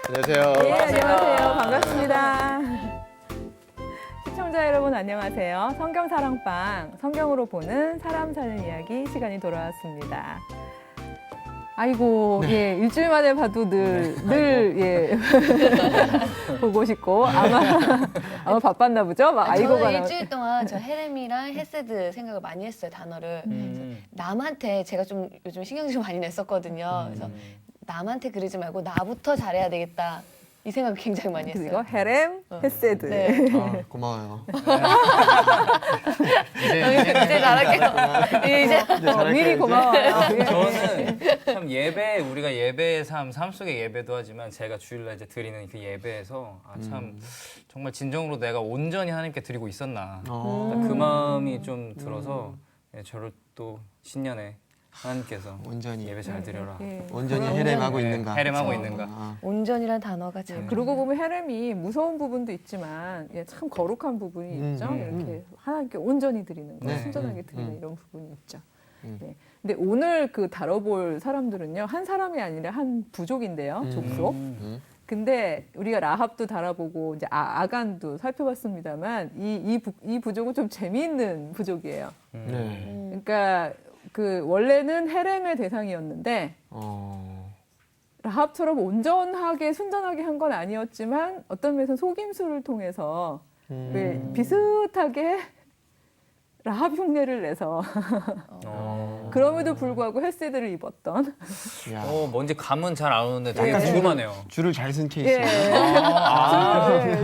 안녕하세요. 네, 안녕하세요. 반갑습니다. 시청자 여러분 안녕하세요. 성경사랑방, 성경으로 보는 사람 사는 이야기 시간이 돌아왔습니다. 아이고, 예, 일주일 만에 봐도 늘, 예, 보고 싶고, 아마 바빴나 보죠? 막 아이고가. 저는 일주일 동안 저 헤렘이랑 헤세드 생각을 많이 했어요, 단어를. 남한테 제가 좀 요즘 신경 좀 많이 냈었거든요. 그래서 남한테 그러지 말고 나부터 잘해야 되겠다. 이 생각을 굉장히 많이 했어요. 그리고 헤렘, 헤세드. 네. 고마워요. 이제 잘할게요. 이제 미리 고마워요. 예. 저는 참 예배, 우리가 예배의 삶 속의 예배도 하지만 제가 주일날 이제 드리는 그 예배에서 참 정말 진정으로 내가 온전히 하나님께 드리고 있었나. 그 마음이 좀 들어서 예, 저를 또 신년에 하나님께서 온전히. 예배 잘 드려라. 예. 온전히 헤렘하고 예, 있는가? 헤렘하고 그렇죠. 있는가. 온전이란 단어가 참. 그러고 보면 헤렘이 무서운 부분도 있지만 예, 참 거룩한 부분이 있죠. 음. 이렇게 하나님께 온전히 드리는 거, 네. 순전하게 드리는 이런 부분이 있죠. 네. 근데 오늘 그 다뤄볼 사람들은요, 한 사람이 아니라 한 부족인데요, 족속. 근데 우리가 라합도 다뤄보고 이제 아간도 살펴봤습니다만 이 부족은 좀 재미있는 부족이에요. 네. 그러니까 그 원래는 헤렘의 대상이었는데 라합처럼 온전하게 순전하게 한 건 아니었지만 어떤 면에서 속임수를 통해서 왜 비슷하게 라합 흉내를 내서 그럼에도 불구하고 헤세드를 입었던 야. 뭔지 감은 잘 안 오는데 되게 궁금하네요. 줄을 잘 쓴 케이스. 예.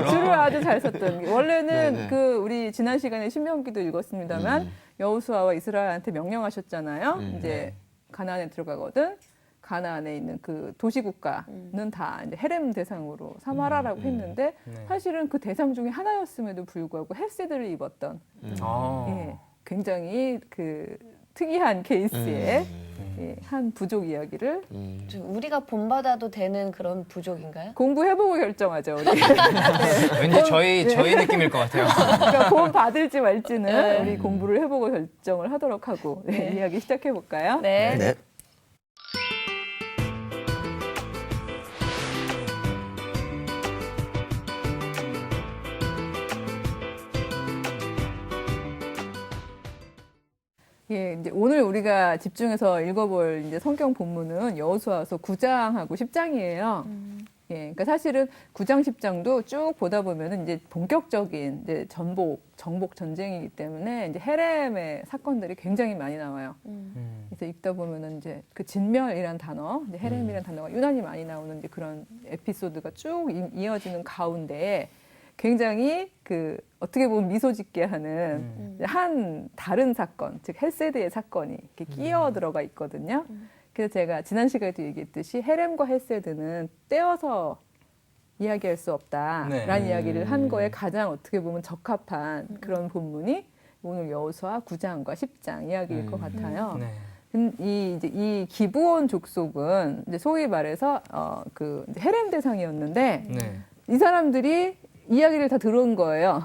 줄을 아주 잘 썼던 원래는 네네. 그 우리 지난 시간에 신명기도 읽었습니다만 여호수아와 이스라엘한테 명령하셨잖아요. 이제 가나안에 들어가거든. 가나안에 있는 그 도시국가는 다 이제 헤렘 대상으로 삼아라라고 했는데 사실은 그 대상 중에 하나였음에도 불구하고 헤세드를 입었던 예, 굉장히 그 특이한 케이스의 예, 한 부족 이야기를 좀 우리가 본받아도 되는 그런 부족인가요? 공부해보고 결정하죠. 우리. 왠지 저희 느낌일 것 같아요. 그러니까 본 받을지 말지는 우리 공부를 해보고 결정을 하도록 하고 네, 이야기 시작해볼까요? 네. 네. 예, 이제 오늘 우리가 집중해서 읽어볼 이제 성경 본문은 여호수아서 9장하고 10장이에요. 예, 그러니까 사실은 9장, 10장도 쭉 보다 보면은 이제 본격적인 이제 정복 전쟁이기 때문에 이제 헤렘의 사건들이 굉장히 많이 나와요. 그래서 읽다 보면은 이제 그 진멸이란 단어, 이제 헤렘이란 단어가 유난히 많이 나오는 이제 그런 에피소드가 쭉 이어지는 가운데 굉장히 그 어떻게 보면 미소 짓게 하는 한 다른 사건, 즉 헬세드의 사건이 이렇게 끼어 들어가 있거든요. 그래서 제가 지난 시간에도 얘기했듯이 헤렘과 헬세드는 떼어서 이야기할 수 없다라는 이야기를 한 거에 가장 어떻게 보면 적합한 그런 본문이 오늘 여호수아 9장과 10장 이야기일 것 같아요. 이 기브온 족속은 이제 소위 말해서 그 헤렘 대상이었는데 이 사람들이 이야기를 다 들은 거예요.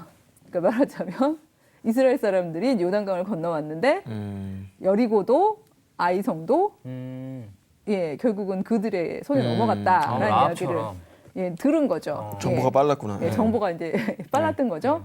그러니까 말하자면 이스라엘 사람들이 요단강을 건너왔는데 여리고도 아이성도 예 결국은 그들의 손에 넘어갔다라는 이야기를 예, 들은 거죠. 정보가 빨랐구나. 예, 정보가 이제 빨랐던 거죠.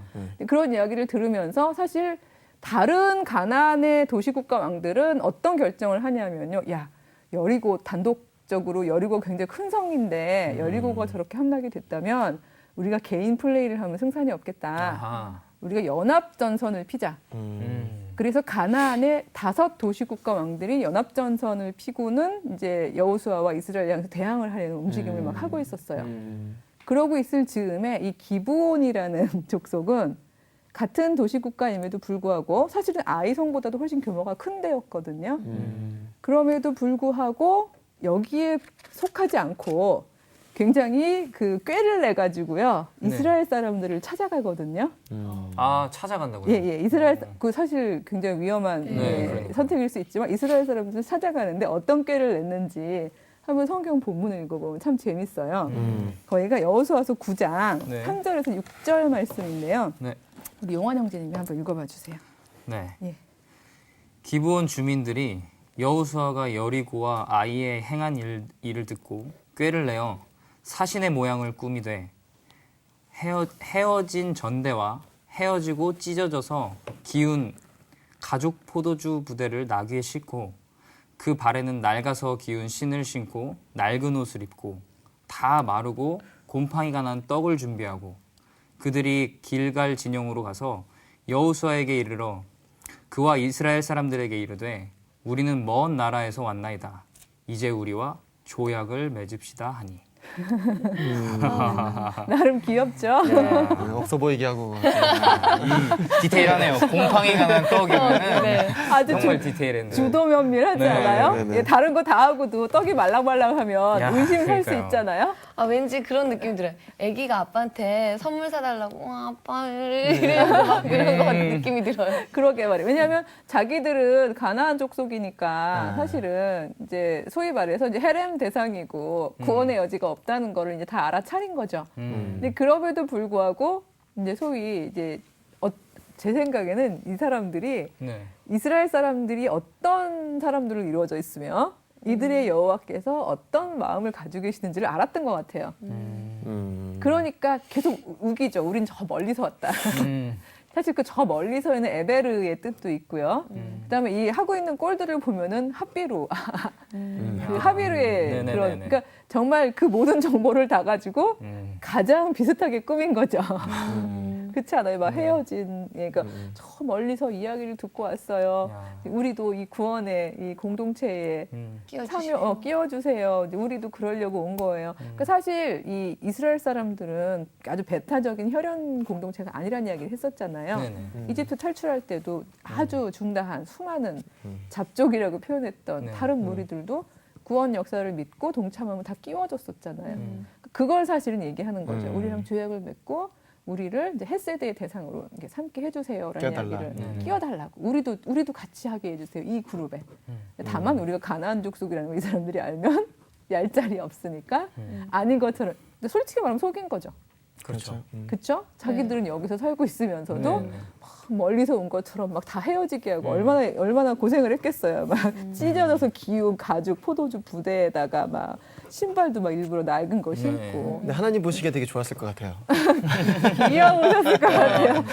그런 이야기를 들으면서 사실 다른 가나안의 도시국가 왕들은 어떤 결정을 하냐면요. 야 여리고 단독적으로 여리고 굉장히 큰 성인데 여리고가 저렇게 함락이 됐다면 우리가 개인 플레이를 하면 승산이 없겠다. 우리가 연합전선을 피자. 그래서 가나안의 5 도시국가 왕들이 연합전선을 피고는 이제 여호수아와 이스라엘 양에서 대항을 하려는 움직임을 막 하고 있었어요. 그러고 있을 즈음에 이 기브온이라는 족속은 같은 도시국가임에도 불구하고 사실은 아이성보다도 훨씬 규모가 큰 데였거든요. 그럼에도 불구하고 여기에 속하지 않고 굉장히 그 꾀를 내 가지고요 이스라엘 사람들을 찾아가거든요. 찾아간다고요? 예. 이스라엘 그 사실 굉장히 위험한 그러니까. 선택일 수 있지만 이스라엘 사람들을 찾아가는데 어떤 꾀를 냈는지 한번 성경 본문을 읽어보면 참 재밌어요. 거기가 여호수아서 9장 3절에서 6절 말씀인데요. 우리 용환 형제님이 한번 읽어봐 주세요. 네. 예. 기브온 주민들이 여호수아가 여리고와 아이에 행한 일을 듣고 꾀를 내어 사신의 모양을 꾸미되 헤어진 전대와 헤어지고 찢어져서 기운 가죽 포도주 부대를 나귀에 싣고 그 발에는 낡아서 기운 신을 신고 낡은 옷을 입고 다 마르고 곰팡이가 난 떡을 준비하고 그들이 길갈 진영으로 가서 여호수아에게 이르러 그와 이스라엘 사람들에게 이르되 우리는 먼 나라에서 왔나이다. 이제 우리와 조약을 맺읍시다 하니. 나름 귀엽죠? 없어 보이게 하고. 디테일하네요. 곰팡이가 난 떡이면은 네. 아주 정말 디테일했네요. 주도 면밀하지 네, 않아요? 네, 네. 예, 다른 거 다 하고도 떡이 말랑말랑하면 야, 의심 살 수 그러니까요. 있잖아요. 아, 왠지 그런 느낌 들어요. 아기가 아빠한테 선물 사달라고, 아빠, 이러고 막 이런 거 같은 느낌이 들어요. 그러게 말이에요. 왜냐하면 자기들은 가나안 족속이니까 사실은 이제 소위 말해서 이제 헤렘 대상이고 구원의 여지가 없다는 거를 이제 다 알아차린 거죠. 근데 그럼에도 불구하고 이제 소위 이제 제 생각에는 이 사람들이 네. 이스라엘 사람들이 어떤 사람들로 이루어져 있으며 이들의 여호와께서 어떤 마음을 가지고 계시는지를 알았던 것 같아요. 그러니까 계속 우기죠. 우린 저 멀리서 왔다. 사실 그 저 멀리서에는 에베르의 뜻도 있고요. 그다음에 이 하고 있는 꼴들을 보면은 합비루, 그 하비루의 네네네네. 그런 그러니까 정말 그 모든 정보를 다 가지고 가장 비슷하게 꾸민 거죠. 그렇지 않아요? 막 헤어진, 그러니까 저 멀리서 이야기를 듣고 왔어요. 야. 우리도 이 구원의 이 공동체에 끼워주시고. 끼워주세요. 이제 우리도 그러려고 온 거예요. 그러니까 사실 이 이스라엘 사람들은 아주 배타적인 혈연 공동체가 아니라는 이야기를 했었잖아요. 네네. 이집트 탈출할 때도 아주 중다한 수많은 잡족이라고 표현했던 네. 다른 무리들도 구원 역사를 믿고 동참하면 다 끼워줬었잖아요. 그걸 사실은 얘기하는 거죠. 우리랑 조약을 맺고 우리를 이제 햇세대의 대상으로 이렇게 삼게 해주세요라는 끼워달라. 이야기를 끼워달라고 우리도 같이 하게 해주세요 이 그룹에. 다만 우리가 가나안 족속이라는 걸 이 사람들이 알면 얄짤이 없으니까 아닌 것처럼. 근데 솔직히 말하면 속인 거죠. 그렇죠. 그렇죠? 자기들은 여기서 살고 있으면서도 네. 막 멀리서 온 것처럼 막 다 헤어지게 하고 얼마나 고생을 했겠어요. 막 찢어져서 기운 가죽 포도주 부대에다가 막 신발도 막 일부러 낡은 거 신고 근데 하나님 보시기에 되게 좋았을 것 같아요. 귀여우셨을 것 같아요.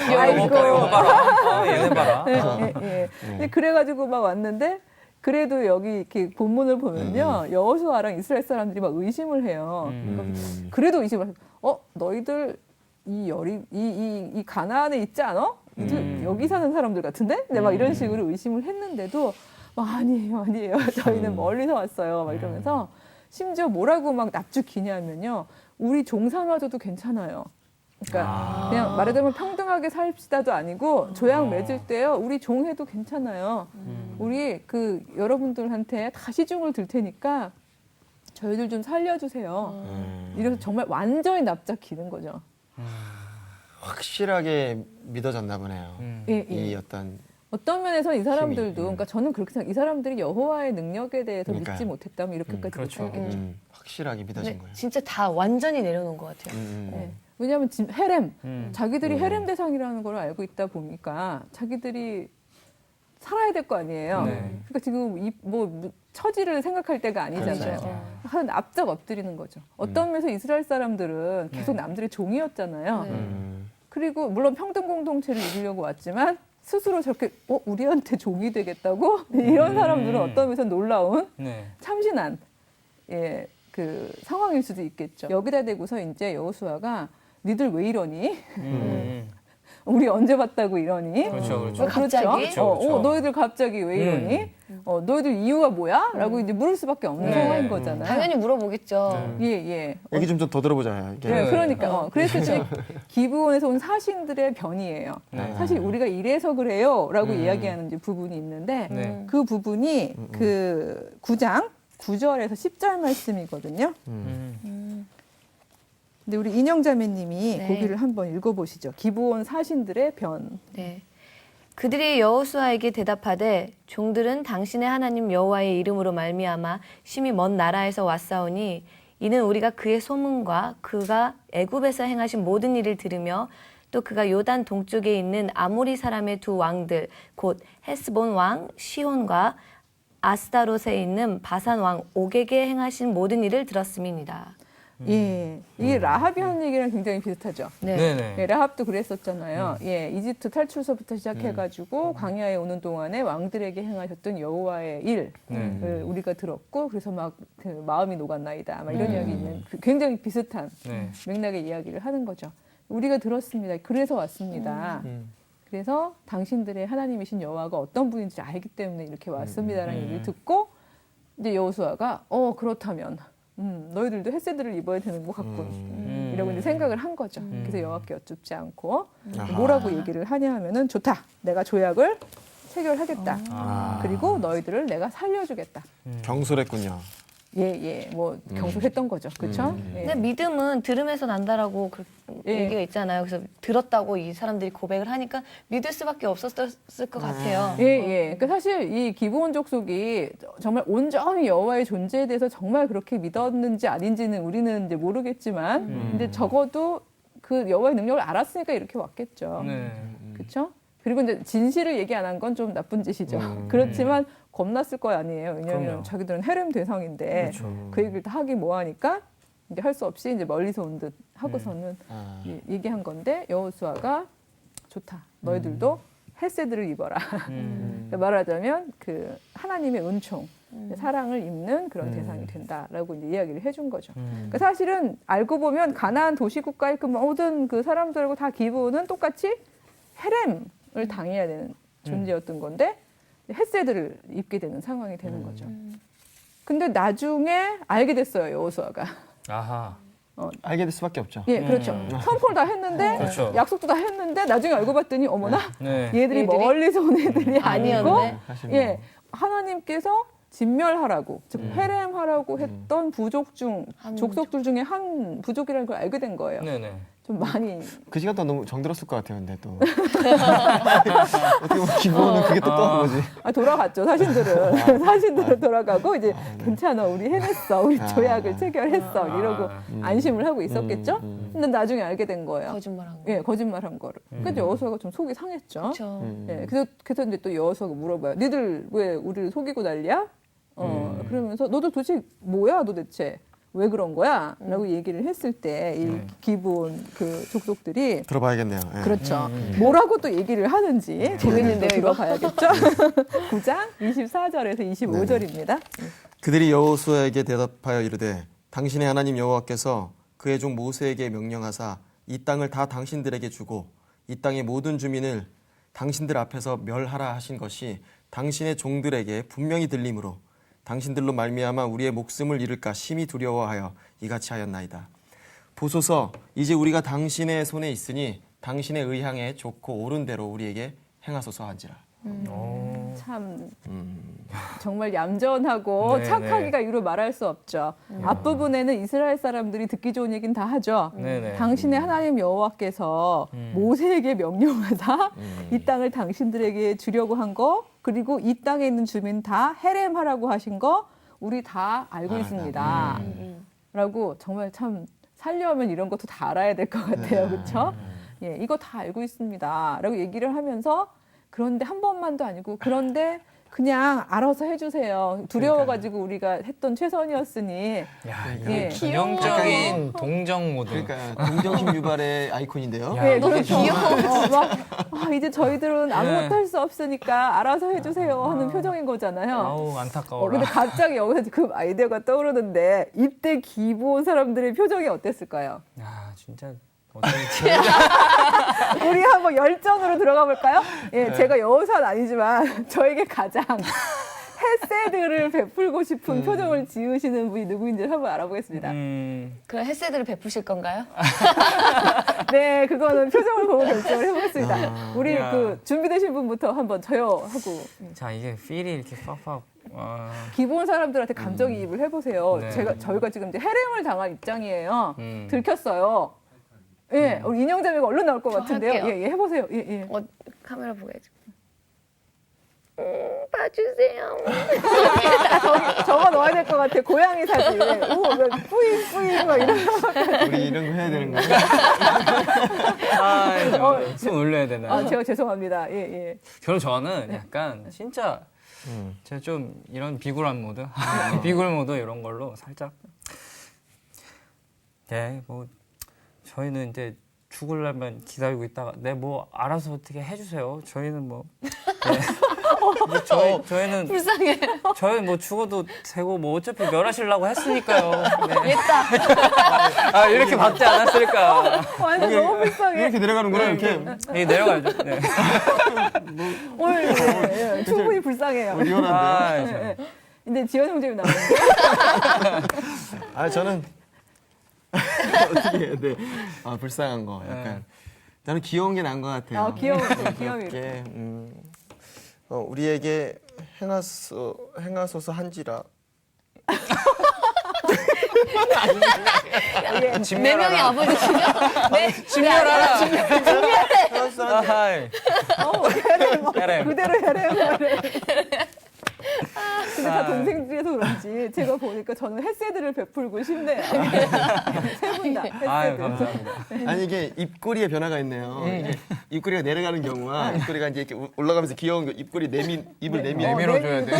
이거 봐라. 얘네 봐라. 예. 근데 그래가지고 막 왔는데 그래도 여기 이렇게 본문을 보면요 여호수아랑 이스라엘 사람들이 막 의심을 해요. 그래도 의심을 해요. 너희들 이 가나안에 있지 않아? 여기 사는 사람들 같은데? 근데 막 이런 식으로 의심을 했는데도 막 아니에요. 저희는 멀리서 왔어요. 막 이러면서 심지어 뭐라고 막 납죽이냐면요. 우리 종사마저도 괜찮아요. 그러니까 그냥 말하자면 평등하게 삽시다도 아니고 조약 맺을 때요. 우리 종해도 괜찮아요. 우리 그 여러분들한테 다 시중을 들 테니까 저희들 좀 살려주세요. 이래서 정말 완전히 납작 기는 거죠. 확실하게 믿어졌나 보네요. 예. 이 어떤 면에서 이 사람들도 그러니까 저는 그렇게 생각. 이 사람들이 여호와의 능력에 대해서 그러니까요. 믿지 못했다면 이렇게까지 그렇죠. 못하겠죠. 확실하게 믿어진 네, 거예요. 진짜 다 완전히 내려놓은 것 같아요. 네. 왜냐하면 지금 헤렘 자기들이 음. 헤렘 대상이라는 걸 알고 있다 보니까 자기들이 살아야 될 거 아니에요. 네. 그러니까 지금 뭐 처지를 생각할 때가 아니잖아요. 그렇죠. 한 납작 엎드리는 거죠. 어떤 면에서 이스라엘 사람들은 계속 남들의 종이었잖아요. 그리고 물론 평등 공동체를 이루려고 왔지만 스스로 저렇게 우리한테 종이 되겠다고 이런 사람들은 어떤 면에서 놀라운 네. 참신한 그 상황일 수도 있겠죠. 여기다 대고서 이제 여호수아가 니들 왜 이러니? 우리 언제 봤다고 이러니? 그렇죠, 그렇죠. 갑자기? 그렇죠. 너희들 갑자기 왜 이러니? 너희들 이유가 뭐야? 라고 이제 물을 수밖에 없는 상황인 거잖아요. 당연히 물어보겠죠. 예. 얘기 좀 더 들어보자. 이렇게. 네, 그러니까 그래서 이제 기브온에서 온 사신들의 변이에요. 네. 사실 우리가 이래서 그래요라고 이야기하는 이제 부분이 있는데 네. 그 부분이 그 9장 9절에서 10절 말씀이거든요. 근데 우리 인영자매님이 네. 거기를 한번 읽어보시죠. 기브온 사신들의 변. 네. 그들이 여호수아에게 대답하되 종들은 당신의 하나님 여호와의 이름으로 말미암아 심히 먼 나라에서 왔사오니 이는 우리가 그의 소문과 그가 애굽에서 행하신 모든 일을 들으며 또 그가 요단 동쪽에 있는 아모리 사람의 두 왕들 곧 헤스본 왕 시혼과 아스다롯에 있는 바산 왕 옥에게 행하신 모든 일을 들었음이니라. 예, 이게 라합이 하는 얘기랑 굉장히 비슷하죠. 네. 네네. 예, 라합도 그랬었잖아요. 예, 이집트 탈출서부터 시작해가지고 광야에 오는 동안에 왕들에게 행하셨던 여호와의 일을 우리가 들었고 그래서 막 그 마음이 녹았나이다. 막 이런 이야기 있는 굉장히 비슷한 네. 맥락의 이야기를 하는 거죠. 우리가 들었습니다. 그래서 왔습니다. 그래서 당신들의 하나님이신 여호와가 어떤 분인지 알기 때문에 이렇게 왔습니다라는 얘기를 듣고 이제 여호수아가 그렇다면 너희들도 헤세드를 입어야 되는 것 같군. 이라고 이제 생각을 한 거죠. 그래서 여호와께 여쭙지 않고 뭐라고 얘기를 하냐 하면은 좋다. 내가 조약을 체결하겠다. 그리고 너희들을 내가 살려주겠다. 경솔했군요. 예, 뭐 경솔했던 거죠. 그렇죠? 예. 근데 믿음은 들음에서 난다라고 예. 얘기가 있잖아요. 그래서 들었다고 이 사람들이 고백을 하니까 믿을 수밖에 없었을 것 같아요. 예. 그러니까 사실 이 기브온 족속이 정말 온전히 여호와의 존재에 대해서 정말 그렇게 믿었는지 아닌지는 우리는 이제 모르겠지만, 근데 적어도 그 여호와의 능력을 알았으니까 이렇게 왔겠죠. 네. 그렇죠? 그리고 이제 진실을 얘기 안 한 건 좀 나쁜 짓이죠. 그렇지만 겁났을 거 아니에요. 왜냐하면 그럼요. 자기들은 헤렘 대상인데 그렇죠. 그 얘기를 다 하기 뭐하니까 이제 할 수 없이 이제 멀리서 온 듯 하고서는 얘기한 건데 여호수아가 좋다. 너희들도 헤세드를 입어라. 그러니까 말하자면 그 하나님의 은총, 사랑을 입는 그런 대상이 된다라고 이제 이야기를 해준 거죠. 그러니까 사실은 알고 보면 가나안 도시국가의 그 모든 그 사람들하고 다 기브온은 똑같이 헤렘을 당해야 되는 존재였던 건데 헤세드를 입게 되는 상황이 되는 거죠. 근데 나중에 알게 됐어요, 여호수아가. 아하. 알게 될 수밖에 없죠. 예, 그렇죠. 선포를 다 했는데 그렇죠. 약속도 다 했는데 나중에 알고 봤더니 어머나 네. 얘들이 멀리서 온 애들이 아니고 아니었네. 사실 예, 하나님께서 진멸하라고 즉 회рем하라고 했던 부족 중 한 족속들 중에 한 부족이라는 걸 알게 된 거예요. 네네. 좀 많이 그 시간 동안 너무 정들었을 것 같아요. 근데 또 어떻게 보면 기본은 그게 또 떠오른 거지. 돌아갔죠. 사신들은 돌아가고 이제 괜찮아 우리 해냈어 우리 조약을 체결했어 이러고 안심을 하고 있었겠죠. 근데 나중에 알게 된 거예요. 거짓말한 거. 예, 거짓말한 거를. 그래서 여호수아가 좀 속이 상했죠. 그렇죠. 예, 그래서 이제 또 여호수아가 물어봐요. 니들 왜 우리를 속이고 난리야? 그러면서 너도 도대체 뭐야 도대체 왜 그런 거야? 라고 얘기를 했을 때 이 기본 그 족속들이 들어봐야겠네요. 예. 그렇죠. 뭐라고 또 얘기를 하는지 재밌는데요. 이거 봐야겠죠? 9장 24절에서 25절입니다. 그들이 여호수아에게 대답하여 이르되 당신의 하나님 여호와께서 그의 종 모세에게 명령하사 이 땅을 다 당신들에게 주고 이 땅의 모든 주민을 당신들 앞에서 멸하라 하신 것이 당신의 종들에게 분명히 들림으로 당신들로 말미암아 우리의 목숨을 잃을까 심히 두려워하여 이같이 하였나이다. 보소서 이제 우리가 당신의 손에 있으니 당신의 의향에 좋고 옳은 대로 우리에게 행하소서 한지라. 참 정말 얌전하고 네, 착하기가 이루 말할 수 없죠. 앞부분에는 이스라엘 사람들이 듣기 좋은 얘기는 다 하죠. 네네. 당신의 하나님 여호와께서 모세에게 명령하사 이 땅을 당신들에게 주려고 한 거, 그리고 이 땅에 있는 주민 다 헤렘하라고 하신 거 우리 다 알고 있습니다. 라고 정말 참 살려면 이런 것도 다 알아야 될 것 같아요. 그렇죠? 예, 이거 다 알고 있습니다. 라고 얘기를 하면서 그런데 한 번만도 아니고 그런데 그냥 알아서 해주세요. 두려워가지고 우리가 했던 최선이었으니. 야, 예. 이거 전형적인 동정 모드. 그러니까 동정심 유발의 아이콘인데요. 야, 예, 너무 그렇죠. 이제 저희들은 아무것도 네. 할 수 없으니까 알아서 해주세요 하는 표정인 거잖아요. 아우 안타까워라. 근데 갑자기 여기서 그 아이디어가 떠오르는데 이때 기본 사람들의 표정이 어땠을까요? 야 진짜 어떻게 우리 한번 열전으로 들어가 볼까요? 예, 제가 여호사는 아니지만 저에게 가장 헤세드를 베풀고 싶은 표정을 지으시는 분이 누구인지 한번 알아보겠습니다. 그럼 헤세드를 베푸실 건가요? 네, 그거는 표정을 보고 결정을 해보겠습니다. 우리 야. 그 준비되신 분부터 한번 저요 하고 자 이게 필이 이렇게 팍팍. 와. 기본 사람들한테 감정이입을 해보세요. 네. 저희가 지금 이제 해렘을 당한 입장이에요. 음. 들켰어요. 예, 우리 인형자매가 얼른 나올 것 저 같은데요. 할게요. 예, 해보세요. 예. 카메라 보고 해야지. 봐주세요. 저거 넣어야 될 것 같아. 고양이 사진. 오, 뿌잉 막 이런. 우리 이런 거 해야 되는 거예요? 손 올려야 되나? 제가 죄송합니다. 예. 저는 약간 진짜 제가 좀 이런 비굴한 모드, 비굴 모드 이런 걸로 살짝 네, 뭐 저희는 이제 죽으려면 기다리고 있다가 네 뭐 알아서 어떻게 해주세요. 저희는 뭐, 뭐 저희는 불쌍해. 저희 뭐 죽어도 되고 뭐 어차피 멸하시려고 했으니까요. 네. 옛다. 아 이렇게 받지 않았을까. 완전 너무 불쌍해. 이렇게 내려가는구나 이렇게. 이게 내려가죠. 네. 오늘 예, 충분히 불쌍해요. 리얼한데요. 아, 예, 예. 근데 지원 형제님 나오는데 아 저는 어떻게 해야 돼? 아 불쌍한 거 약간 나는 귀여운 게 나은 것 같아요. 아 귀여워 귀여워. 이렇게 우리에게 행하소서 한지라. 네 명의 아버지시죠? 네. 진멸하라. 아하이. 혜렘 그대로 혜렘. 근데 다 동생들이라서 그런지 제가 보니까 저는 햇세드를 베풀고 싶네요. 세 분 다 아유 햇세드. 감사합니다. 아니 이게 입꼬리에 변화가 있네요. 이게 입꼬리가 내려가는 경우와 입꼬리가 이제 이렇게 올라가면서 귀여운 거 입꼬리 입을 내밀어줘야 돼.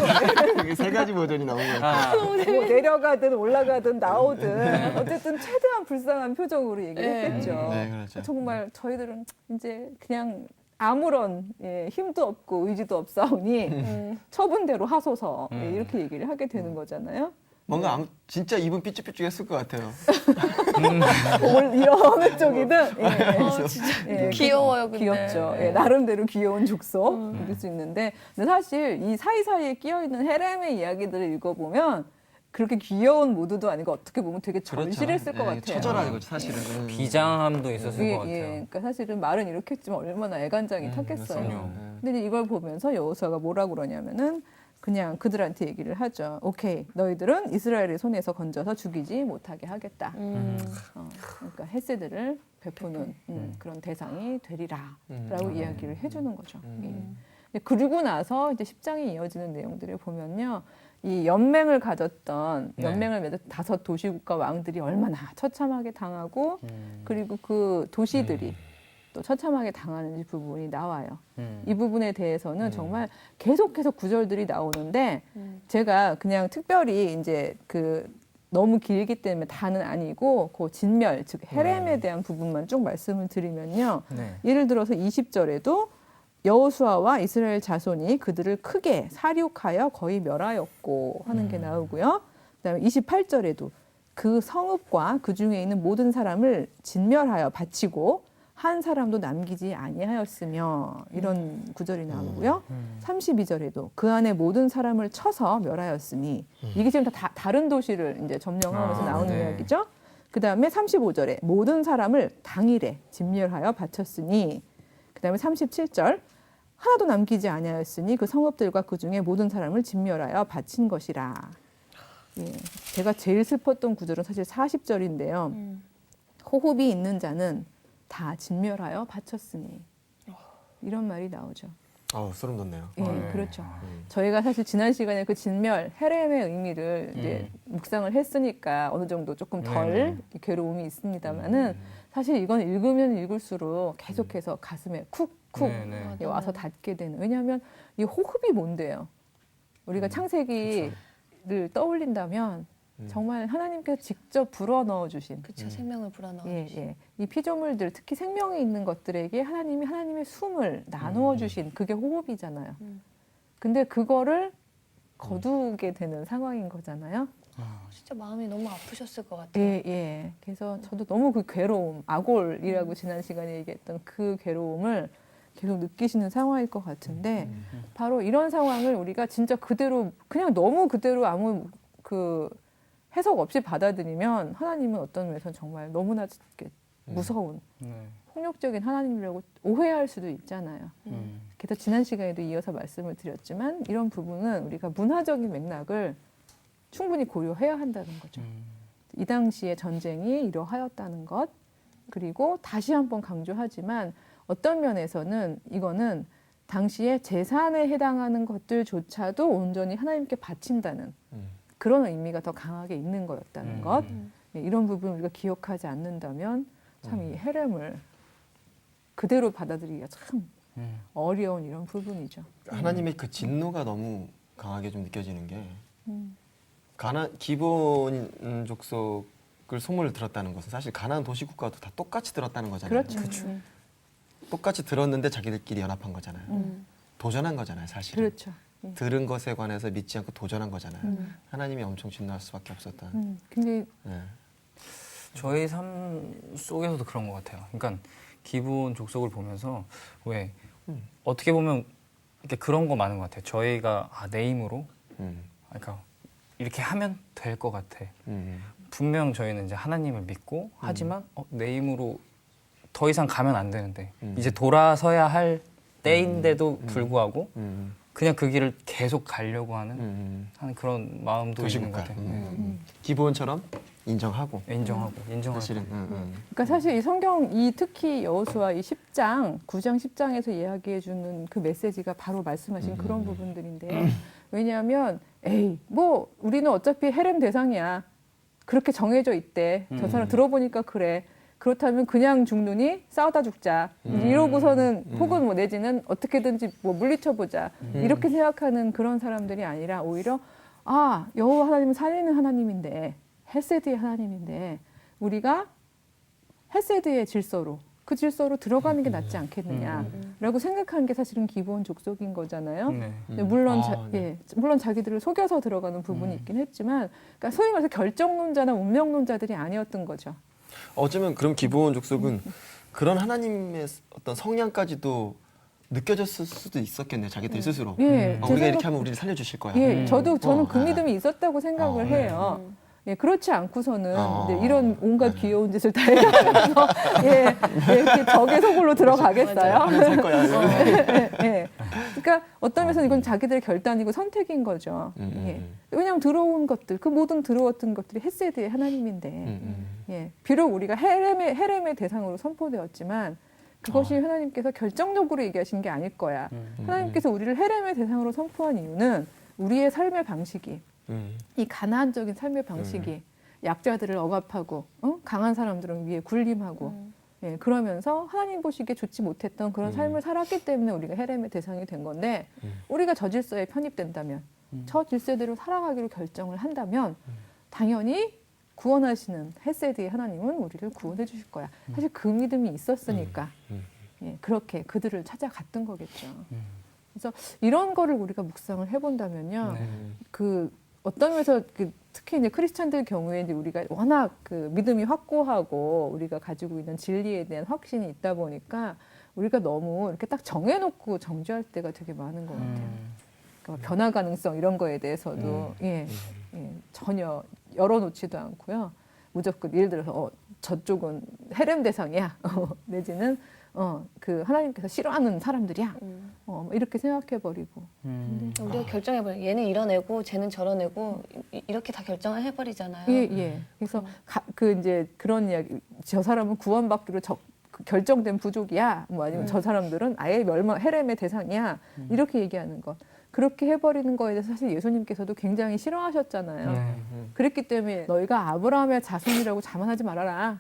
이게 세 가지 버전이 나오는 것 아, 뭐 내려가든 올라가든 나오든 어쨌든 최대한 불쌍한 표정으로 얘기를 했겠죠. 네, 그렇죠. 정말 저희들은 이제 그냥 아무런 힘도 없고 의지도 없사오니 처분대로 하소서 이렇게 얘기를 하게 되는 거잖아요. 뭔가 진짜 입은 삐쭉삐쭉했을 것 같아요. 이런 쪽이든 귀여워요, 근데. 귀엽죠. 나름대로 귀여운 족속일 수 있는데 근데 사실 이 사이사이에 끼어있는 헤렘의 이야기들을 읽어보면 그렇게 귀여운 모드도 아니고 어떻게 보면 되게 절실했을 것 같아요. 처절한 거죠 사실은. 비장함도 있었을 것 같아요. 그러니까 사실은 말은 이렇게 했지만 얼마나 애간장이 탔겠어요. 그럼요. 근데 이제 이걸 보면서 여호수아가 뭐라고 그러냐면은 그냥 그들한테 얘기를 하죠. 오케이, 너희들은 이스라엘의 손에서 건져서 죽이지 못하게 하겠다. 그러니까 햇새들을 베푸는 그런 대상이 되리라라고 이야기를 해주는 거죠. 예. 그리고 나서 이제 10장에 이어지는 내용들을 보면요. 이 연맹을 가졌던 연맹을 맺은 5 도시국가 왕들이 얼마나 처참하게 당하고 그리고 그 도시들이 또 처참하게 당하는지 부분이 나와요. 이 부분에 대해서는 정말 계속 구절들이 나오는데 제가 그냥 특별히 이제 그 너무 길기 때문에 다는 아니고 그 진멸 즉 헤렘에 대한 부분만 쭉 말씀을 드리면요. 네. 예를 들어서 20절에도 여호수아와 이스라엘 자손이 그들을 크게 살육하여 거의 멸하였고 하는 게 나오고요. 그다음에 28절에도 그 성읍과 그 중에 있는 모든 사람을 진멸하여 바치고 한 사람도 남기지 아니하였으며 이런 구절이 나오고요. 32절에도 그 안에 모든 사람을 쳐서 멸하였으니 이게 지금 다 다른 도시를 이제 점령하면서 나오는 이야기죠. 그다음에 35절에 모든 사람을 당일에 진멸하여 바쳤으니 그다음에 37절 하나도 남기지 아니하였으니 그 성읍들과 그 중에 모든 사람을 진멸하여 바친 것이라. 예, 제가 제일 슬펐던 구절은 사실 40절인데요. 호흡이 있는 자는 다 진멸하여 바쳤으니 이런 말이 나오죠. 소름 돋네요. 예, 그렇죠. 저희가 사실 지난 시간에 그 진멸, 헤렘의 의미를 이제 묵상을 했으니까 어느 정도 조금 덜 괴로움이 있습니다만은 사실 이건 읽으면 읽을수록 계속해서 가슴에 쿡쿡 와서 닿게 되는. 왜냐하면 이 호흡이 뭔데요? 우리가 창세기를 떠올린다면 정말 하나님께서 직접 불어넣어 주신 그쵸, 생명을 불어넣어 주신. 이 피조물들 특히 생명이 있는 것들에게 하나님이 하나님의 숨을 나누어 주신 그게 호흡이잖아요. 근데 그거를 거두게 되는 상황인 거잖아요. 진짜 마음이 너무 아프셨을 것 같아요. 예. 그래서 저도 너무 그 괴로움, 아골이라고 지난 시간에 얘기했던 그 괴로움을 계속 느끼시는 상황일 것 같은데 바로 이런 상황을 우리가 진짜 그대로 그냥 너무 그대로 아무 그 해석 없이 받아들이면 하나님은 어떤 면에서는 정말 너무나 무서운 폭력적인 하나님이라고 오해할 수도 있잖아요. 그래서 지난 시간에도 이어서 말씀을 드렸지만 이런 부분은 우리가 문화적인 맥락을 충분히 고려해야 한다는 거죠. 이 당시의 전쟁이 이러하였다는 것 그리고 다시 한번 강조하지만 어떤 면에서는 이거는 당시의 재산에 해당하는 것들조차도 온전히 하나님께 바친다는 그런 의미가 더 강하게 있는 거였다는 것. 네, 이런 부분 우리가 기억하지 않는다면 참 이 헤렘을 그대로 받아들이기가 참 어려운 이런 부분이죠. 하나님의 그 진노가 너무 강하게 좀 느껴지는 게 기본 족속의 그 소문을 들었다는 것은 사실 가나안 도시국가도 다 똑같이 들었다는 거잖아요. 그렇죠. 똑같이 들었는데 자기들끼리 연합한 거잖아요. 도전한 거잖아요, 사실은. 그렇죠. 들은 것에 관해서 믿지 않고 도전한 거잖아요. 하나님이 엄청 진노할 수밖에 없었던. 굉장히 네. 저희 삶 속에서도 그런 것 같아요. 그러니까 기본 족속을 보면서 왜 어떻게 보면 이렇게 그런 거 많은 것 같아요. 저희가 내 힘으로 그러니까 이렇게 하면 될 것 같아. 분명 저희는 이제 하나님을 믿고 하지만 내 힘으로 더 이상 가면 안 되는데 이제 돌아서야 할 때인데도 불구하고 그냥 그 길을 계속 가려고 하는 그런 마음도 있는 것 도시국가. 같아요. 기본처럼 인정하고. 인정하고 사실은. 그러니까 사실 이 성경 이 특히 여호수아 이 10장 9장 10장에서 이야기해 주는 그 메시지가 바로 말씀하신 그런 부분들인데 왜냐하면 뭐 우리는 어차피 헤렘 대상이야. 그렇게 정해져 있대. 저 사람 들어보니까 그래. 그렇다면 그냥 죽느니 싸우다 죽자. 이러고서는 혹은 뭐 내지는 어떻게든지 뭐 물리쳐보자. 이렇게 생각하는 그런 사람들이 아니라 오히려 여호와 하나님은 살리는 하나님인데 헬세드의 하나님인데 우리가 헬세드의 질서로 그 질서로 들어가는 게 낫지 않겠느냐라고 생각하는 게 사실은 기본 족속인 거잖아요. 네. 물론 물론 자기들을 속여서 들어가는 부분이 있긴 했지만 그러니까 소위 말해서 결정론자나 운명론자들이 아니었던 거죠. 어쩌면 그럼 기본 족속은 그런 하나님의 어떤 성향까지도 느껴졌을 수도 있었겠네요. 자기들 스스로. 예, 우리가 이렇게 하면 우리를 살려주실 거야. 저는 그 믿음이 있었다고 생각을 해요. 예, 그렇지 않고서는 이제 이런 온갖 귀여운 짓을 다 해가면서 이렇게 적의 속으로 들어가겠어요? 살 거야. 그러니까 어떤 면에서는 이건 자기들의 결단이고 선택인 거죠. 왜냐하면 들어온 것들, 그 모든 들어왔던 것들이 헷세드의 하나님인데, 비록 우리가 헤렘의 대상으로 선포되었지만 그것이 하나님께서 결정적으로 얘기하신 게 아닐 거야. 하나님께서 우리를 헤렘의 대상으로 선포한 이유는 우리의 삶의 방식이 이 가나안적인 삶의 방식이 약자들을 억압하고 강한 사람들은 위에 군림하고 그러면서 하나님 보시기에 좋지 못했던 그런 삶을 살았기 때문에 우리가 헤렘의 대상이 된 건데 우리가 저 질서에 편입된다면 저 질서대로 살아가기로 결정을 한다면 당연히 구원하시는 헬세드의 하나님은 우리를 구원해 주실 거야. 사실 그 믿음이 있었으니까 그렇게 그들을 찾아갔던 거겠죠. 그래서 이런 거를 우리가 묵상을 해본다면요. 그 어떤 면에서 특히 이제 크리스찬들 경우에 이제 우리가 워낙 그 믿음이 확고하고 우리가 가지고 있는 진리에 대한 확신이 있다 보니까 우리가 너무 이렇게 딱 정해놓고 정죄할 때가 되게 많은 것 같아요. 그러니까 변화 가능성 이런 거에 대해서도 전혀 열어놓지도 않고요. 무조건 예를 들어서 저쪽은 헤렘 대상이야. 내지는 그 하나님께서 싫어하는 사람들이야. 뭐 이렇게 생각해버리고. 우리가 결정해버려. 얘는 이런 애고, 쟤는 저런 애고, 이렇게 다 결정을 해버리잖아요. 그래서 이제 그런 이야기. 저 사람은 구원받기로 결정된 부족이야. 뭐 아니면 저 사람들은 아예 헤렘의 대상이야. 이렇게 얘기하는 것. 그렇게 해버리는 거에 대해서 사실 예수님께서도 굉장히 싫어하셨잖아요. 그랬기 때문에 너희가 아브라함의 자손이라고 자만하지 말아라.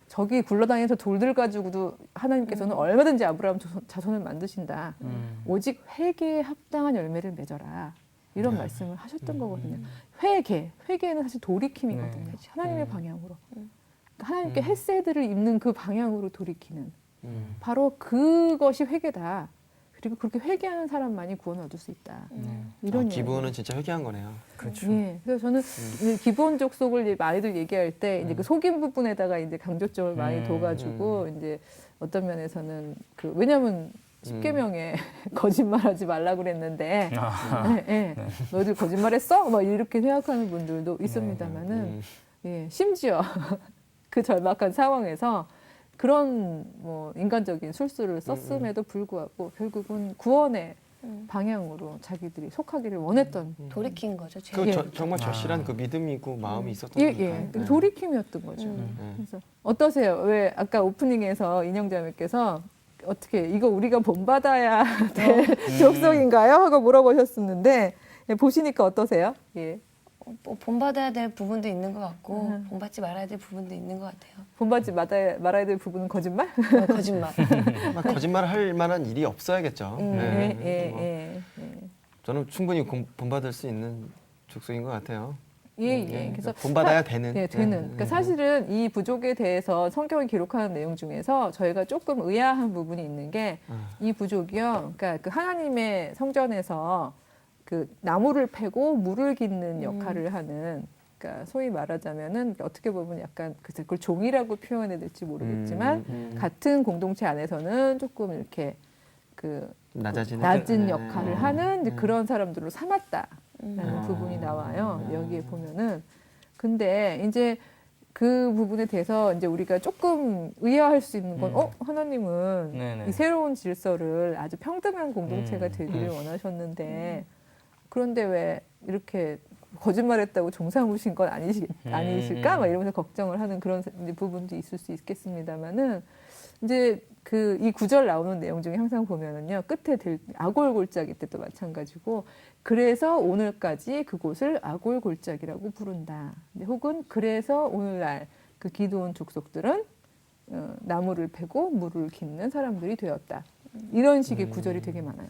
저기 굴러다니면서 돌들 가지고도 하나님께서는 얼마든지 아브라함 자손을 만드신다. 오직 회개에 합당한 열매를 맺어라. 이런 말씀을 하셨던 거거든요. 회개는 사실 돌이킴이거든요. 하나님의 방향으로. 그러니까 하나님께 헬세드를 입는 그 방향으로 돌이키는. 바로 그것이 회개다. 그리고 그렇게 회개하는 사람만이 구원을 얻을 수 있다. 이런 기본은 진짜 회개한 거네요. 그렇죠. 그래서 저는 기본 족속을 많이들 얘기할 때 이제 그 속임 부분에다가 이제 강조점을 많이 둬가지고 이제 어떤 면에서는 왜냐하면 10계명에 거짓말하지 말라 그랬는데 너희들 거짓말했어? 막 이렇게 생각하는 분들도 있습니다만은 심지어 그 절박한 상황에서 그런 뭐 인간적인 술수를 썼음에도 불구하고 결국은 구원의 방향으로 자기들이 속하기를 원했던 돌이킨 거죠. 정말 절실한 그 믿음이고 마음이 있었던 거니까. 돌이킴이었던 거죠. 그래서 어떠세요? 왜 아까 오프닝에서 인영자매께서 어떻게 이거 우리가 본받아야 될 족속인가요? 하고 물어보셨었는데 보시니까 어떠세요? 본받아야 될 부분도 있는 것 같고 본받지 말아야 될 부분도 있는 것 같아요. 본받지 말아야 될 부분은 거짓말? 거짓말. 거짓말을 할 만한 일이 없어야겠죠. 예. 저는 충분히 본받을 수 있는 족속인 것 같아요. 예. 그래서 본받아야 되는. 네, 되는. 그러니까 사실은 이 부족에 대해서 성경이 기록하는 내용 중에서 저희가 조금 의아한 부분이 있는 게 이 부족이요. 그러니까 그 하나님의 성전에서 그 나무를 패고 물을 깃는 역할을 하는. 그러니까 소위 말하자면은 어떻게 보면 약간 그걸 종이라고 표현해야 될지 모르겠지만 같은 공동체 안에서는 조금 이렇게 그 낮은 역할을 하는 이제 그런 사람들로 삼았다라는 부분이 나와요. 여기에 보면은. 근데 이제 그 부분에 대해서 이제 우리가 조금 의아할 수 있는 건, 하나님은 네네. 이 새로운 질서를 아주 평등한 공동체가 되기를 원하셨는데, 그런데 왜 이렇게 거짓말했다고 종 삼으신 건 아니실까? 막 이러면서 걱정을 하는 그런 부분도 있을 수 있겠습니다만은, 이제 이 구절 나오는 내용 중에 항상 보면은요, 끝에 아골골짜기 때도 마찬가지고, 그래서 오늘까지 그곳을 아골골짜기라고 부른다. 혹은 그래서 오늘날 그 기드온 족속들은 나무를 패고 물을 깃는 사람들이 되었다. 이런 식의 구절이 되게 많아요.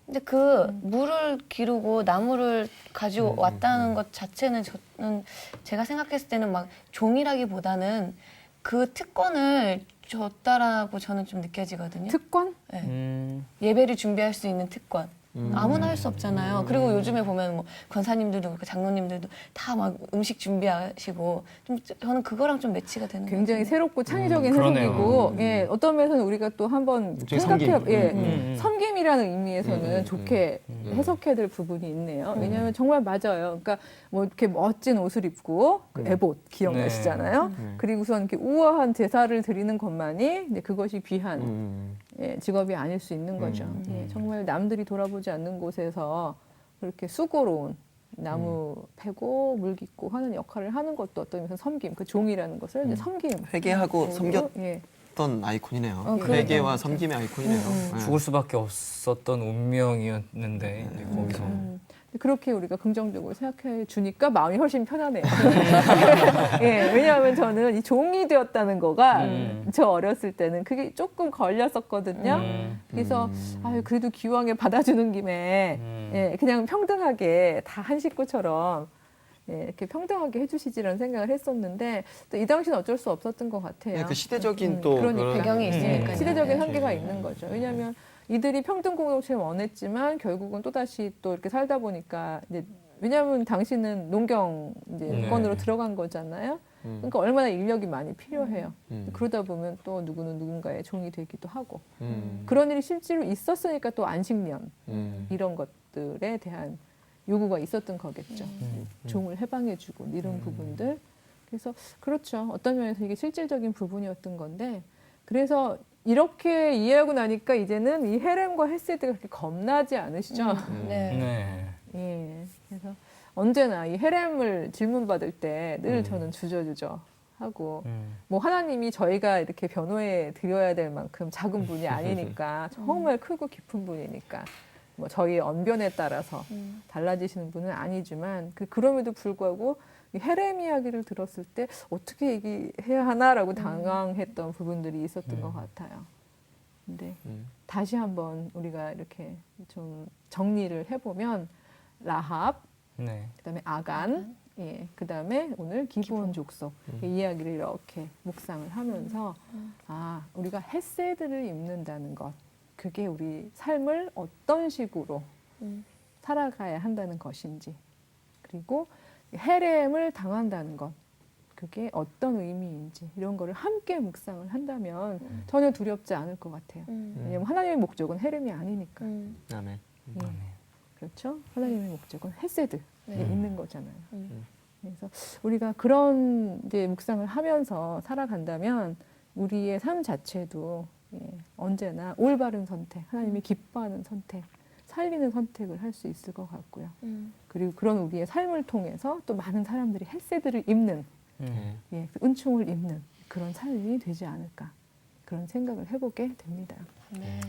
근데 그 물을 기르고 나무를 가지고 왔다는 것 자체는 저는 제가 생각했을 때는 막 종이라기보다는 그 특권을 줬다라고 저는 좀 느껴지거든요. 특권? 네. 예배를 준비할 수 있는 특권. 아무나 할 수 없잖아요. 그리고 요즘에 보면 뭐 권사님들도 그렇고 장로님들도 다 막 음식 준비하시고 좀 저는 그거랑 좀 매치가 되는 것 굉장히 같아요. 새롭고 창의적인 그러네요. 해석이고, 예, 어떤 면에서는 우리가 또 한번 생각해, 섬김이라는 의미에서는 좋게 해석해야 될 부분이 있네요. 왜냐하면 정말 맞아요. 그러니까 뭐 이렇게 멋진 옷을 입고 그 에봇 기억나시잖아요. 그리고선 이렇게 우아한 제사를 드리는 것만이 이제 그것이 귀한 예, 직업이 아닐 수 있는 거죠. 예, 정말 남들이 돌아보지 않는 곳에서 그렇게 수고로운 나무 패고 물 깃고 하는 역할을 하는 것도 어떤 면에서 섬김, 그 종이라는 것을 이제 섬김. 회개하고 섬겼던 예. 아이콘이네요. 그러니까. 회개와 섬김의 아이콘이네요. 네. 죽을 수밖에 없었던 운명이었는데 이제 거기서 그렇게 우리가 긍정적으로 생각해 주니까 마음이 훨씬 편하네요. 예, 왜냐하면 저는 이 종이 되었다는 거가 저 어렸을 때는 그게 조금 걸렸었거든요. 그래서 아유, 그래도 기왕에 받아주는 김에 예, 그냥 평등하게 다 한 식구처럼 예, 이렇게 평등하게 해주시지라는 생각을 했었는데 또 이 당시는 어쩔 수 없었던 것 같아요. 네, 그 시대적인 또 그러니까. 그런 배경이 있으니까요. 시대적인 네. 한계가 있는 거죠. 왜냐하면 이들이 평등 공동체를 원했지만 결국은 또 다시 또 이렇게 살다 보니까 이제 왜냐하면 당신은 농경 이제 건으로 들어간 거잖아요. 그러니까 얼마나 인력이 많이 필요해요. 그러다 보면 또 누구는 누군가의 종이 되기도 하고 그런 일이 실제로 있었으니까 또 안식년 이런 것들에 대한 요구가 있었던 거겠죠. 종을 해방해주고 이런 부분들. 그래서 그렇죠. 어떤 면에서 이게 실질적인 부분이었던 건데 그래서 이렇게 이해하고 나니까 이제는 이 헤렘과 헤세드가 그렇게 겁나지 않으시죠? 네. 네. 예. 그래서 언제나 이 헤렘을 질문받을 때 늘 저는 주저주저 하고 뭐 하나님이 저희가 이렇게 변호해 드려야 될 만큼 작은 분이 아니니까 정말 크고 깊은 분이니까 뭐 저희의 언변에 따라서 달라지시는 분은 아니지만 그럼에도 불구하고 이 헤렘 이야기를 들었을 때 어떻게 얘기해야 하나라고 당황했던 부분들이 있었던 것 같아요. 근데 다시 한번 우리가 이렇게 좀 정리를 해보면 라합, 네. 그다음에 아간, 예, 그다음에 오늘 기브온 족속 이야기를 이렇게 묵상을 하면서 아 우리가 헤세드를 입는다는 것 그게 우리 삶을 어떤 식으로 살아가야 한다는 것인지 그리고 헤렘을 당한다는 것 그게 어떤 의미인지 이런 거를 함께 묵상을 한다면 전혀 두렵지 않을 것 같아요. 왜냐하면 하나님의 목적은 헤렘이 아니니까. 아멘. 예. 그렇죠? 하나님의 목적은 헤세드에 있는 거잖아요. 그래서 우리가 그런 이제 묵상을 하면서 살아간다면 우리의 삶 자체도 예, 언제나 올바른 선택, 하나님이 기뻐하는 선택, 살리는 선택을 할 수 있을 것 같고요. 그리고 그런 우리의 삶을 통해서 또 많은 사람들이 헤세드를 입는, 예, 은총을 입는 그런 삶이 되지 않을까 그런 생각을 해보게 됩니다. 네.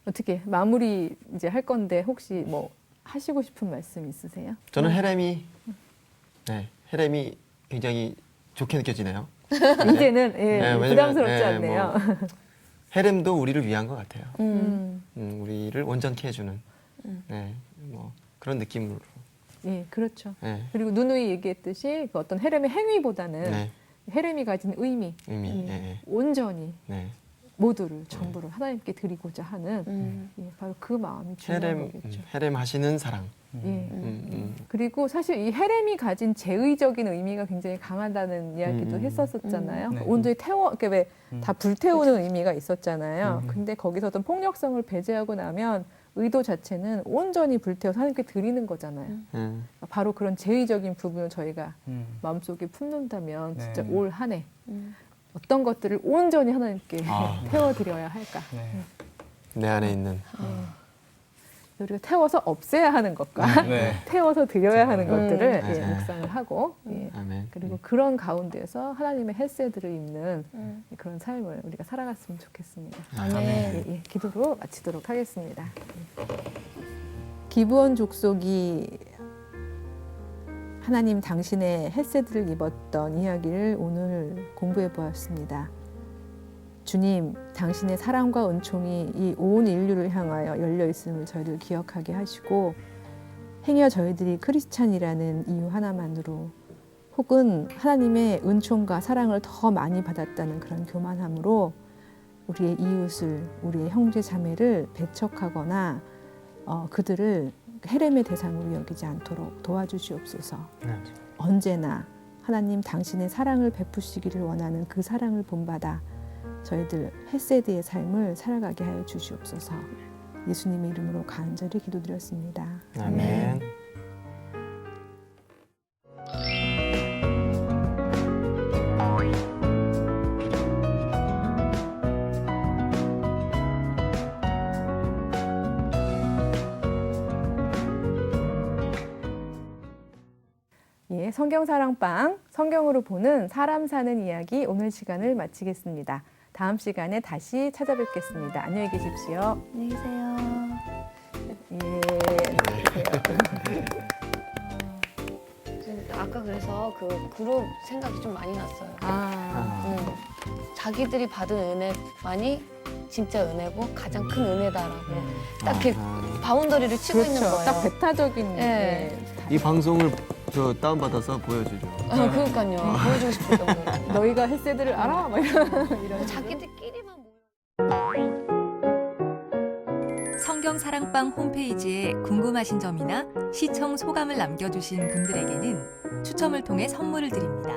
어떻게 마무리 이제 할 건데 혹시 뭐 하시고 싶은 말씀 있으세요? 저는 헤렘이 굉장히 좋게 느껴지네요. 이제는 예, 왜냐면, 부담스럽지 않네요. 헤렘도 우리를 위한 것 같아요. 음. 우리를 온전케 해주는 네, 뭐 그런 느낌으로 예, 그렇죠. 네. 그리고 누누이 얘기했듯이 그 어떤 헤렘의 행위보다는 네. 헤렘이 가진 의미, 의미. 네. 온전히 네. 모두를 전부를 하나님께 드리고자 하는 예, 바로 그 마음이 중요한 거겠죠. 헤렘 하시는 사랑. 예. 그리고 사실 이 헤렘이 가진 제의적인 의미가 굉장히 강하다는 이야기도 했었었잖아요. 네. 온전히 이렇게 왜 다 불태우는 의미가 있었잖아요. 근데 거기서 어떤 폭력성을 배제하고 나면 의도 자체는 온전히 불태워서 하나님께 드리는 거잖아요. 바로 그런 제의적인 부분을 저희가 마음속에 품는다면 네. 진짜 올 한 해 어떤 것들을 온전히 하나님께 태워드려야 할까. 네. 내 안에 있는. 우리가 태워서 없애야 하는 것과 네. 태워서 드려야 하는 것들을 맞아요. 묵상을 하고 아멘. 그리고 그런 가운데서 하나님의 헬세드를 입는 그런 삶을 우리가 살아갔으면 좋겠습니다. 아멘. 기도로 마치도록 하겠습니다. 기브온 족속이 하나님 당신의 헬세드를 입었던 이야기를 오늘 공부해 보았습니다. 주님, 당신의 사랑과 은총이 이 온 인류를 향하여 열려 있음을 저희를 기억하게 하시고 행여 저희들이 크리스찬이라는 이유 하나만으로 혹은 하나님의 은총과 사랑을 더 많이 받았다는 그런 교만함으로 우리의 이웃을, 우리의 형제 자매를 배척하거나 그들을 헤렘의 대상으로 여기지 않도록 도와주시옵소서. 언제나 하나님 당신의 사랑을 베푸시기를 원하는 그 사랑을 본받아 저희들 헬세드의 삶을 살아가게 하여 주시옵소서. 예수님의 이름으로 간절히 기도드렸습니다. 아멘. 예, 성경사랑방, 성경으로 보는 사람 사는 이야기 오늘 시간을 마치겠습니다. 다음 시간에 다시 찾아뵙겠습니다. 안녕히 계십시오. 안녕히 계세요. 예, 아까 그래서 그 그룹 생각이 좀 많이 났어요. 자기들이 받은 은혜만이 진짜 은혜고 가장 큰 은혜다라고 딱 이렇게 바운더리를 치고 있는 그렇죠. 거예요. 딱 배타적인. 네. 이 방송을 저 다운받아서 보여주죠. 그러니까요. 보여주고 싶을 정도로. 너희가 헬세드를 알아? 막 이런. 자기들끼리만 모여. 성경사랑방 홈페이지에 궁금하신 점이나 시청 소감을 남겨주신 분들에게는 추첨을 통해 선물을 드립니다.